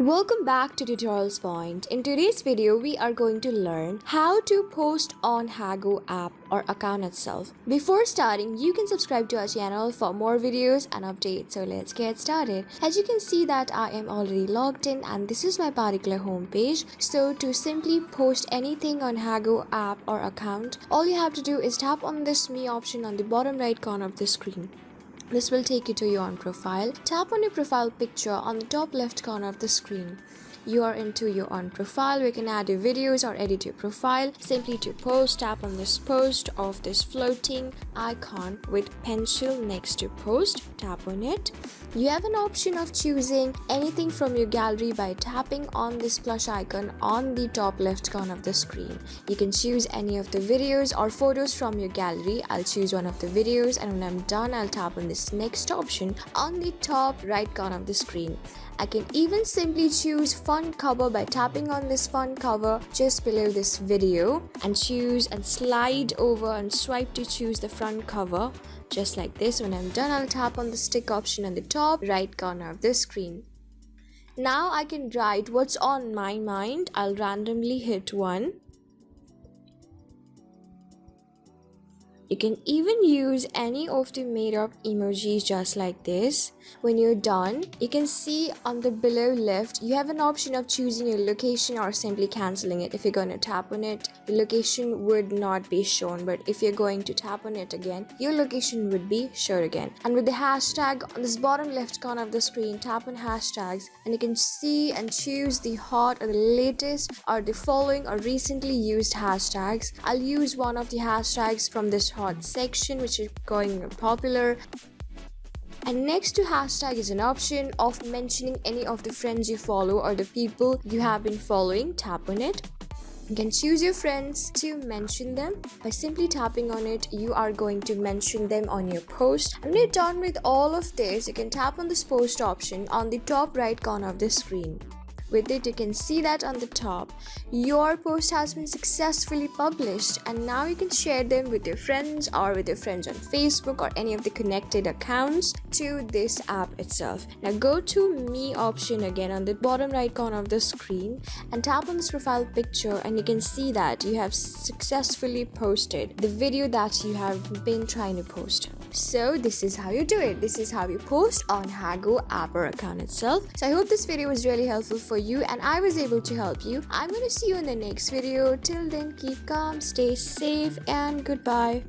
Welcome back to Tutorials Point. In today's video, we are going to learn how to post on Hago app or account itself. Before starting, you can subscribe to our channel for more videos and updates. So let's get started. As you can see that I am already logged in and this is my particular home page. So to simply post anything on Hago app or account, all you have to do is tap on this me option on the bottom right corner of the screen. This will take you to your own profile. Tap on your profile picture on the top left corner of the screen. You are into your own profile. You can add your videos or edit your profile. Simply to post, tap on this post of this floating icon with pencil next to post. Tap on it. You have an option of choosing anything from your gallery by tapping on this plus icon on the top left corner of the screen. You can choose any of the videos or photos from your gallery. I'll choose one of the videos, and when I'm done, I'll tap on this next option on the top right corner of the screen. I can even simply choose font cover by tapping on this font cover just below this video and choose and slide over and swipe to choose the front cover just like this. When I'm done, I'll tap on the stick option on the top right corner of the screen. Now I can write what's on my mind. I'll randomly hit 1. You can even use any of the made up emojis just like this. When you're done, you can see on the below left, you have an option of choosing your location or simply cancelling it. If you're going to tap on it, the location would not be shown. But if you're going to tap on it again, your location would be shown again. And with the hashtag on this bottom left corner of the screen, tap on hashtags and you can see and choose the hot or the latest or the following or recently used hashtags. I'll use one of the hashtags from this hot section which is going popular. And next to hashtag is an option of mentioning any of the friends you follow or the people you have been following. Tap on it. You can choose your friends to mention them. By simply tapping on it, you are going to mention them on your post. And when you're done with all of this, you can tap on this post option on the top right corner of the screen. With it, you can see that on the top, your post has been successfully published, and now you can share them with your friends or with your friends on Facebook or any of the connected accounts to this app itself. Now go to me option again on the bottom right corner of the screen and tap on this profile picture, and you can see that you have successfully posted the video that you have been trying to post. So this is how you do it. This is how you post on Hago app or account itself. So I hope this video was really helpful for you and I was able to help you. I'm going to see you in the next video. Till then, keep calm, stay safe, and goodbye.